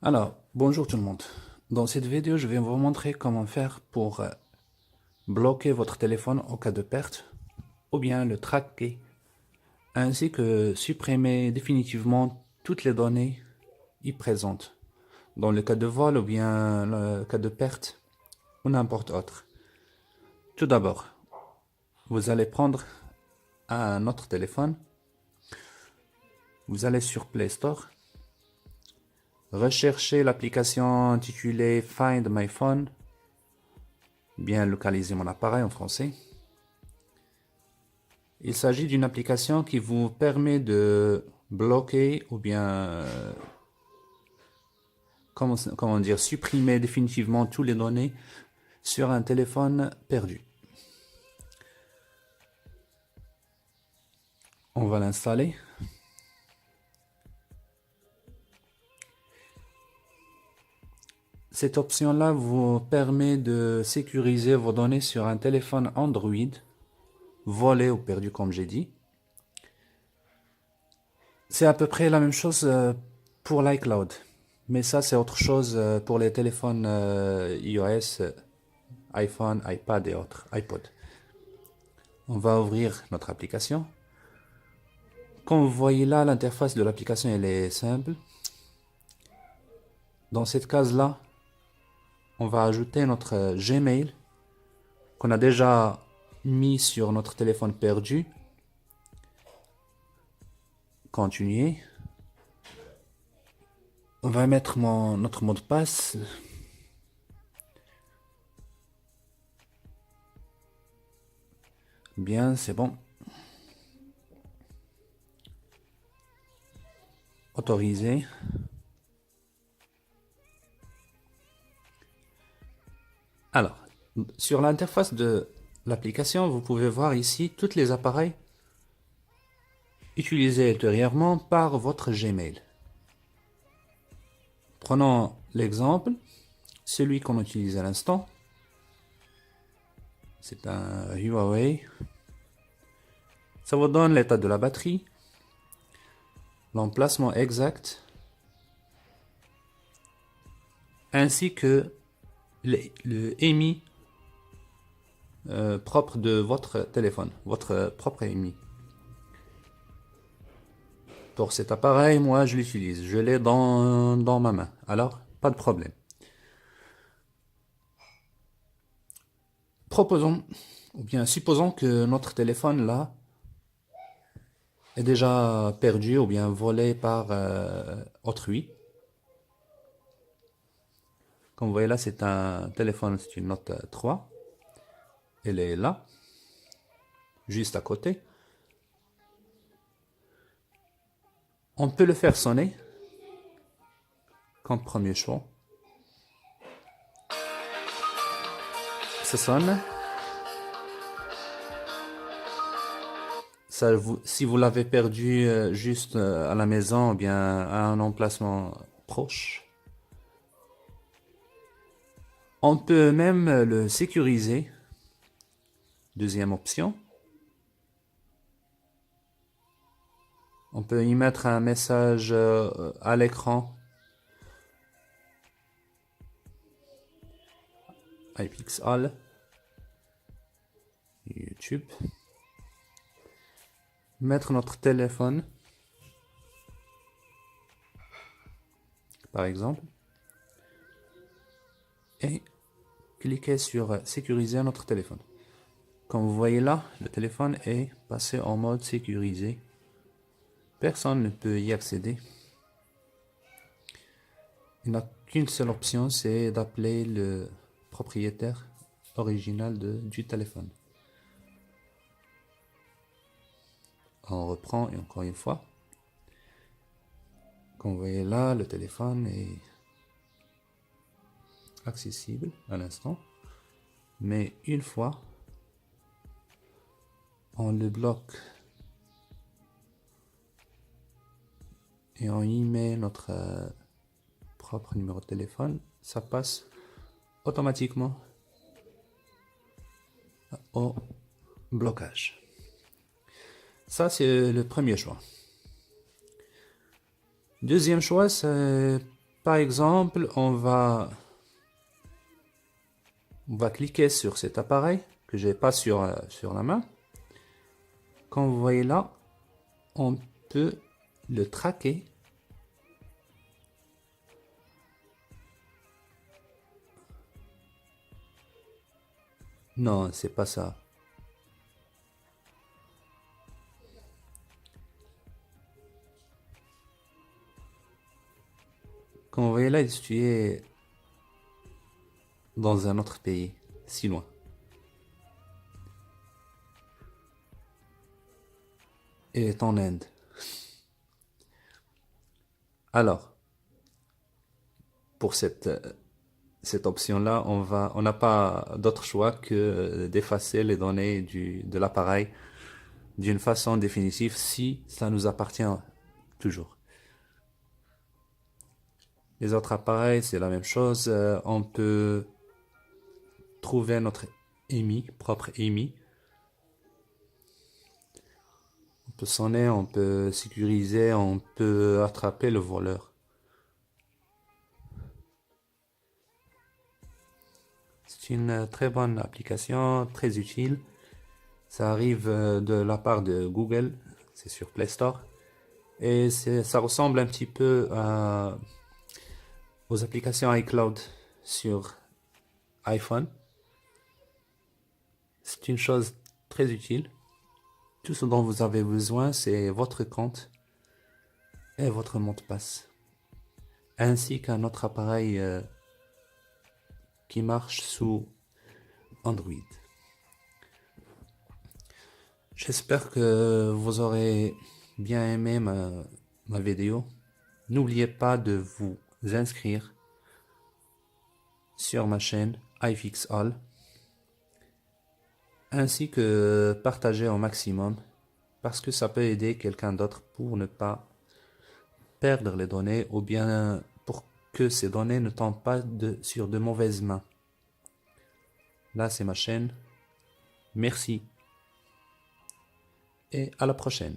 Alors, bonjour tout le monde. Dans cette vidéo, je vais vous montrer comment faire pour bloquer votre téléphone au cas de perte ou bien le traquer, ainsi que supprimer définitivement toutes les données y présentes, dans le cas de vol ou bien le cas de perte ou n'importe autre. Tout d'abord, vous allez prendre un autre téléphone, vous allez sur Play Store, rechercher l'application intitulée Find My Phone, bien localiser mon appareil en français. Il s'agit d'une application qui vous permet de bloquer ou bien, comment dire, supprimer définitivement toutes les données sur un téléphone perdu. On va l'installer. Cette option-là vous permet de sécuriser vos données sur un téléphone Android, volé ou perdu comme j'ai dit. C'est à peu près la même chose pour l'iCloud. Mais ça, c'est autre chose pour les téléphones iOS, iPhone, iPad et autres, iPod. On va ouvrir notre application. Comme vous voyez là, l'interface de l'application elle est simple. Dans cette case-là, on va ajouter notre Gmail qu'on a déjà mis sur notre téléphone perdu. Continuer. On va mettre notre mot de passe. Bien, c'est bon. Autoriser. Alors, sur l'interface de l'application, vous pouvez voir ici tous les appareils utilisés ultérieurement par votre Gmail. Prenons l'exemple, celui qu'on utilise à l'instant. C'est un Huawei. Ça vous donne l'état de la batterie, l'emplacement exact, ainsi que le EMI propre de votre téléphone, votre propre EMI. Pour cet appareil, moi je l'utilise, je l'ai dans ma main, alors pas de problème. Proposons, ou bien supposons que notre téléphone là est déjà perdu ou bien volé par autrui. Comme vous voyez là, c'est un téléphone, c'est une Note 3. Elle est là, juste à côté. On peut le faire sonner comme premier choix. Ça sonne. Ça, si vous l'avez perdu juste à la maison ou bien à un emplacement proche, on peut même le sécuriser. Deuxième option. On peut y mettre un message à l'écran. iPixel. YouTube. Mettre notre téléphone. Par exemple. Et cliquer sur sécuriser notre téléphone. Comme vous voyez là, le téléphone est passé en mode sécurisé. Personne ne peut y accéder. Il n'y a qu'une seule option, c'est d'appeler le propriétaire original du téléphone. On reprend et encore une fois. Comme vous voyez là, le téléphone est accessible à l'instant. Mais une fois on le bloque et on y met notre propre numéro de téléphone, ça passe automatiquement au blocage. Ça, c'est le premier choix. Deuxième choix, c'est Par exemple, on va cliquer sur cet appareil que j'ai pas sur la main. Comme vous voyez là, on peut le traquer. Non, c'est pas ça. Comme vous voyez là, il est situé dans un autre pays, si loin. Il est en Inde. Alors, pour cette option-là, on n'a pas d'autre choix que d'effacer les données de l'appareil d'une façon définitive si ça nous appartient toujours. Les autres appareils, c'est la même chose. On peut trouver notre propre EMI. On peut sonner, on peut sécuriser, on peut attraper le voleur. C'est une très bonne application, très utile. Ça arrive de la part de Google, c'est sur Play Store. Et ça ressemble un petit peu aux applications iCloud sur iPhone. C'est une chose très utile. Tout ce dont vous avez besoin, c'est votre compte et votre mot de passe, ainsi qu'un autre appareil qui marche sous Android. J'espère que vous aurez bien aimé ma vidéo. N'oubliez pas de vous inscrire sur ma chaîne iFixAll, ainsi que partager au maximum, parce que ça peut aider quelqu'un d'autre pour ne pas perdre les données ou bien pour que ces données ne tombent pas sur de mauvaises mains. Là, c'est ma chaîne. Merci et à la prochaine.